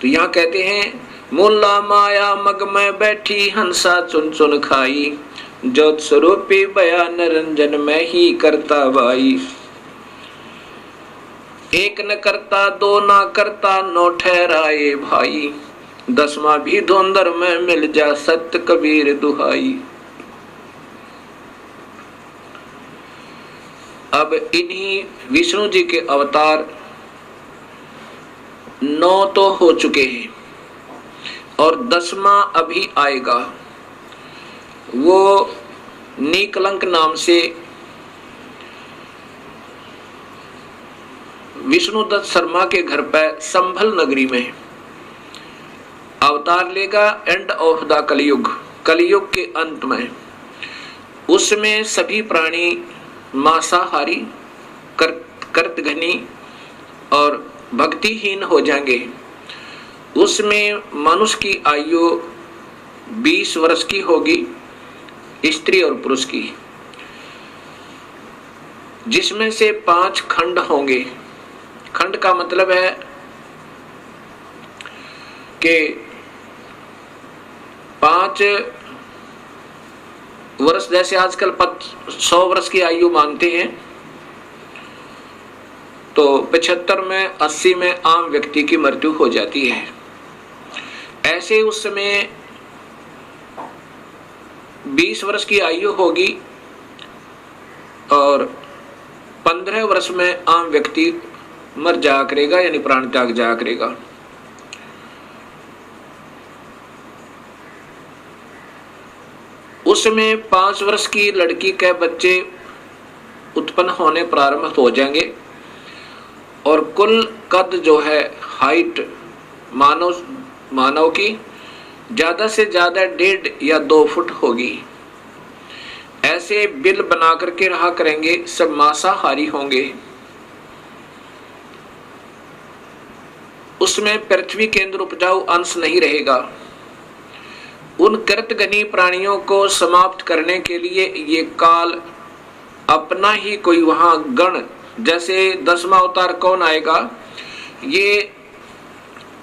तो यहाँ कहते हैं मोला माया मग में बैठी हंसा चुन चुन खाई, ज्योत स्वरूपी बया निरंजन में ही करता भाई। एक न करता दो ना करता नौ ठहराए भाई, दसवां भी धुंधर में मिल जा सत्य कबीर दुहाई। अब इन्हीं विष्णु जी के अवतार 9 तो हो चुके हैं और 10वां अभी आएगा। वो नीकलंक नाम से विष्णुदत्त शर्मा के घर पर संभल नगरी में अवतार लेगा। एंड ऑफ द कलयुग, कलयुग के अंत में उसमें सभी प्राणी मांसाहारी, कर्तघनी और भक्तिहीन हो जाएंगे। उसमें मनुष्य की आयु 20 वर्ष की होगी, स्त्री और पुरुष की, जिसमें से 5 खंड होंगे। खंड का मतलब है कि 5 वर्ष, जैसे आजकल 100 वर्ष की आयु मानते हैं, तो 75 में 80 में आम व्यक्ति की मृत्यु हो जाती है। ऐसे उस समय 20 वर्ष की आयु होगी और 15 वर्ष में आम व्यक्ति मर जाया करेगा, यानी प्राण त्याग जाया करेगा। उसमें 5 वर्ष की लड़की के बच्चे उत्पन्न होने प्रारंभ हो जाएंगे और कुल कद जो है, हाइट मानव की ज्यादा से ज्यादा 1.5 या 2 फुट होगी। ऐसे बिल बना करके रहा करेंगे, सब मांसाहारी होंगे। उसमें पृथ्वी के अंदर उपजाऊ अंश नहीं रहेगा। उन कृतघ्नी प्राणियों को समाप्त करने के लिए ये काल अपना ही कोई वहां गण, जैसे 10वां अवतार कौन आएगा, ये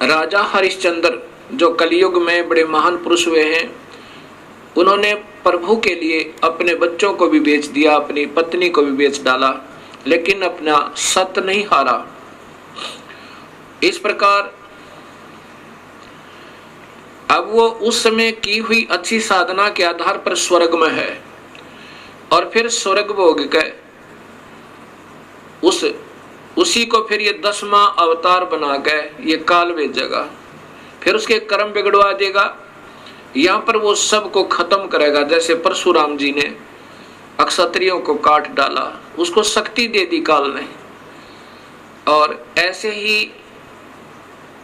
राजा हरिश्चंद्र जो कलयुग में बड़े महान पुरुष हुए हैं, उन्होंने प्रभु के लिए अपने बच्चों को भी बेच दिया, अपनी पत्नी को भी बेच डाला, लेकिन अपना सत्य नहीं हारा। इस प्रकार अब वो उस समय की हुई अच्छी साधना के आधार पर स्वर्ग में है और फिर स्वर्ग भोग के उसी को फिर ये 10वां अवतार बना के ये काल भेजेगा, फिर उसके कर्म बिगड़वा देगा। यहाँ पर वो सबको खत्म करेगा। जैसे परशुराम जी ने अक्षत्रियों को काट डाला, उसको शक्ति दे दी काल ने, और ऐसे ही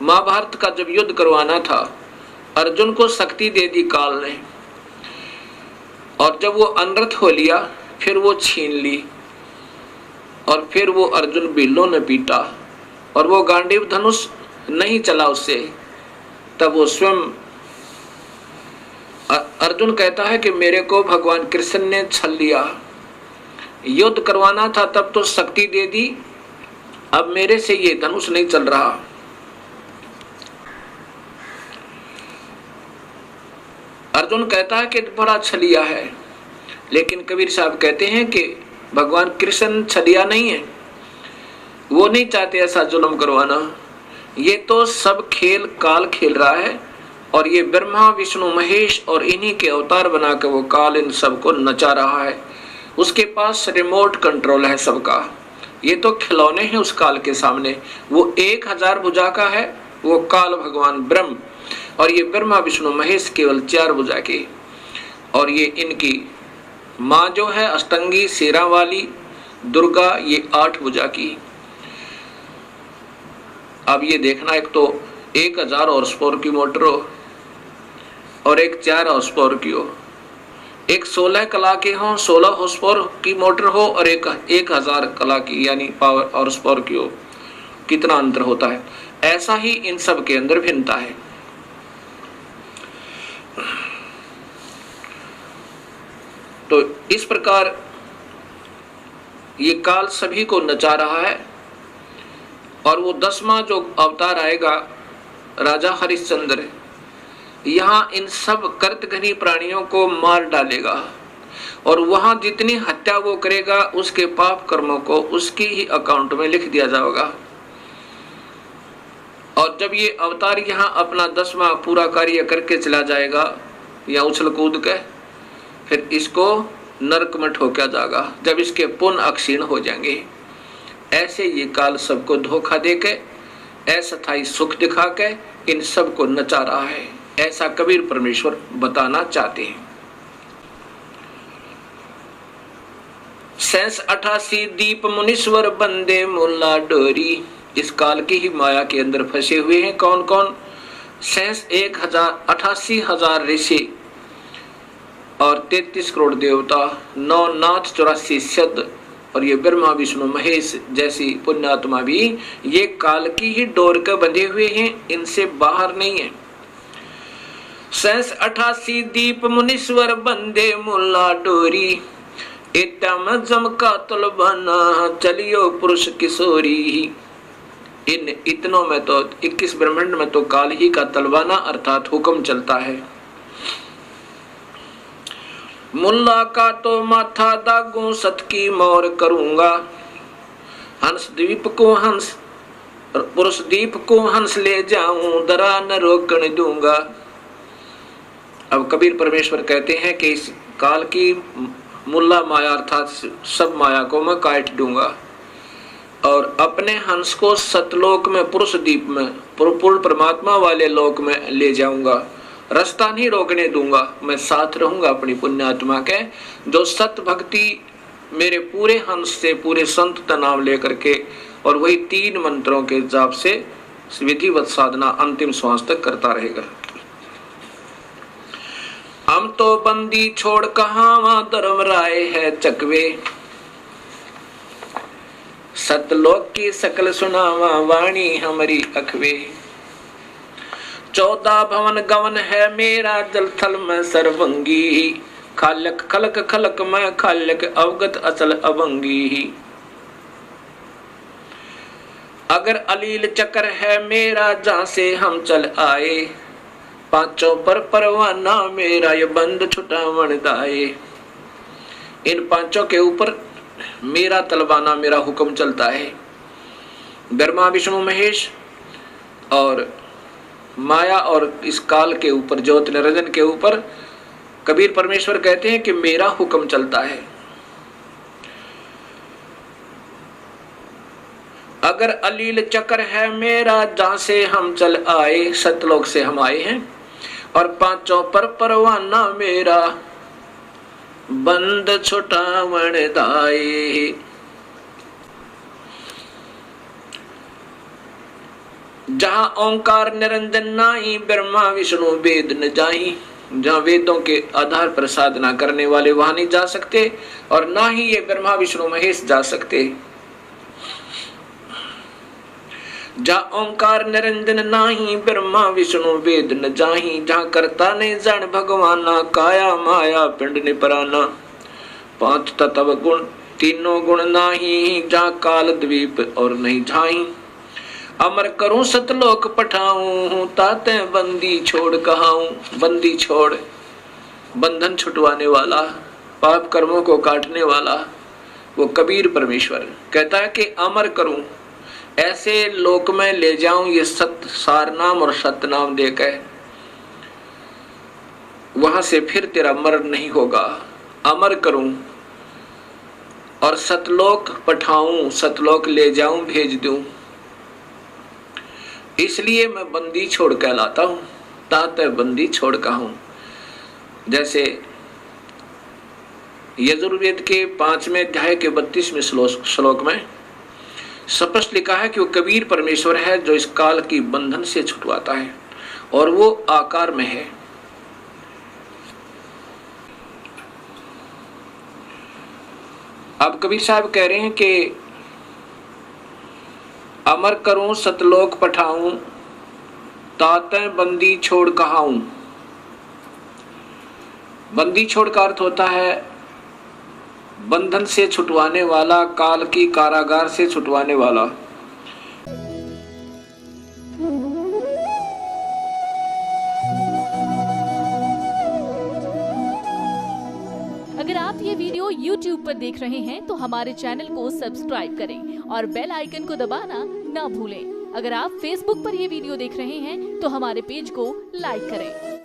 महाभारत का जब युद्ध करवाना था, अर्जुन को शक्ति दे दी काल ने, और जब वो अनर्थ हो लिया फिर वो छीन ली और फिर वो अर्जुन बिल्लों ने पीटा और वो गांडीव धनुष नहीं चला उससे। तब वो स्वयं अर्जुन कहता है कि मेरे को भगवान कृष्ण ने छल लिया, युद्ध करवाना था तब तो शक्ति दे दी, अब मेरे से ये धनुष नहीं चल रहा। अर्जुन कहता है कि बड़ा छलिया है, लेकिन कबीर साहब कहते हैं कि भगवान कृष्ण छलिया नहीं है, वो नहीं चाहते ऐसा जुल्म करवाना। ये तो सब खेल काल खेल रहा है और ये ब्रह्मा विष्णु महेश और इन्हीं के अवतार बना के वो काल इन सबको नचा रहा है। उसके पास रिमोट कंट्रोल है सबका। ये तो खिलौने हैं उस काल के सामने। वो 1000 भुजा का है वो काल भगवान ब्रह्म, और ये ब्रह्मा विष्णु महेश केवल 4 भुजा के, और ये इनकी माँ जो है अष्टंगी शेरा वाली दुर्गा, ये 8 भुजा की। अब ये देखना, एक तो 1000 हॉर्स पावर की मोटर हो और एक 4 हॉर्स पावर की हो, एक 16 कला के हो, 16 हॉर्स पावर की मोटर हो, और एक 1000 कला की यानी पावर हॉर्स पावर की हो, कितना अंतर होता है। ऐसा ही इन सब के अंदर भिन्नता है। तो इस प्रकार ये काल सभी को नचा रहा है, और वो 10वां जो अवतार आएगा राजा हरिश्चंद्र यहाँ इन सब कर्तघनी प्राणियों को मार डालेगा और वहां जितनी हत्या वो करेगा उसके पाप कर्मों को उसकी ही अकाउंट में लिख दिया जाएगा। और जब ये अवतार यहाँ अपना 10वां पूरा कार्य करके चला जाएगा या उछल कूद के, फिर इसको नरक में ठोका जाएगा जब इसके पुण्य अक्षीण हो जाएंगे। ऐसे ये काल सबको धोखा देके अस्थायी सुख दिखा के इन सबको नचा रहा है, ऐसा कबीर परमेश्वर बताना चाहते हैं। 88 दीप मुनीश्वर बंदे मुल्ला डोरी, इस काल की ही माया के अंदर फंसे हुए हैं। कौन कौन? 88,000 ऋषि और 33 करोड़ देवता, 9 नाथ 84 सिद्ध और ये ब्रह्मा विष्णु महेश जैसी पुण्यात्मा भी ये काल की ही डोर के बंधे हुए हैं, इनसे बाहर नहीं है। 88 दीप मुनीश्वर बंदे मुल्ला डोरी, इतम जमका तलबाना चलियो पुरुष किशोरी। इन इतनों में तो 21 ब्रह्मांड में तो काल ही का तलवाना अर्थात हुक्म चलता है। मुल्ला का तो माथा दागू सत की मोर करूंगा, हंस द्वीप को हंस पुरुष दीप को हंस ले जाऊं, दरा न रोकने दूंगा। अब कबीर परमेश्वर कहते हैं कि इस काल की मुल्ला माया अर्थात सब माया को मैं काट दूंगा और अपने हंस को सतलोक में पुरुष दीप में पूर्ण परमात्मा वाले लोक में ले जाऊंगा। रास्ता नहीं रोकने दूंगा, मैं साथ रहूंगा अपनी पुण्यात्मा के, जो सत भक्ति मेरे पूरे हंस से पूरे संत का नाम लेकर के और वही 3 मंत्रों के जाप से विधिवत साधना अंतिम श्वास तक करता रहेगा। हम तो बंदी छोड़ कहां धर्म राय है चकवे, सतलोक की सकल सुनावा वाणी हमारी अखवे। 14 भवन गवन है मेरा जल थल में सर्वंगी, खालक खलक खलक में खालक अवगत अचल अवंगी। अगर अलील चक्र है मेरा जहां से हम चल आए, पांचों पर परवाना मेरा ये बंद छुटावन दाए। इन पांचों के ऊपर मेरा तलवाना मेरा हुक्म चलता है। ब्रह्मा विष्णु महेश और माया और इस काल के ऊपर ज्योत निरंजन के ऊपर कबीर परमेश्वर कहते हैं कि मेरा हुक्म चलता है। अगर अलील चक्र है मेरा जहां से हम चल आए, सतलोक से हम आए हैं, और पांचों पर परवाना मेरा बंद छुटावन दाए। जहां ओंकार निरंजन नाही, ब्रह्मा विष्णु वेद न जाही। जहां वेदों के आधार पर साधना करने वाले वहां नहीं जा सकते और ना ही ये ब्रह्मा विष्णु महेश जा सकते। जहां ओंकार निरंजन नाही, ब्रह्मा विष्णु वेद न जाही। जहां करता ने जान भगवाना, काया माया पिंड निपराना। 5 तत्व गुण तीनों गुण नाही, जहां काल द्वीप और नहीं झाई। अमर करूं सतलोक पठाऊं, ताते बंदी छोड़ कहाऊं। बंदी छोड़, बंधन छुटवाने वाला, पाप कर्मों को काटने वाला वो कबीर परमेश्वर कहता है कि अमर करूं, ऐसे लोक में ले जाऊं ये सत सार नाम और सत्य नाम देकर, वहां से फिर तेरा मरण नहीं होगा। अमर करूं और सतलोक पठाऊं, सतलोक ले जाऊं, भेज दूं। इसलिए मैं बंदी छोड़ कहलाता हूं, ताते बंदी छोड़ कहूं। जैसे यजुर्वेद के 5वें अध्याय के 32वें श्लोक में स्पष्ट लिखा है कि वो कबीर परमेश्वर है जो इस काल की बंधन से छुटवाता है और वो आकार में है। अब कबीर साहब कह रहे हैं कि अमर करूं सतलोक पठाऊं, ताते बंदी छोड़ कहाऊं। बंदी छोड़ का अर्थ होता है बंधन से छुटवाने वाला, काल की कारागार से छुटवाने वाला। अगर आप ये वीडियो YouTube पर देख रहे हैं तो हमारे चैनल को सब्सक्राइब करें और बेल आइकन को दबाना ना भूलें। अगर आप Facebook पर ये वीडियो देख रहे हैं तो हमारे पेज को लाइक करें।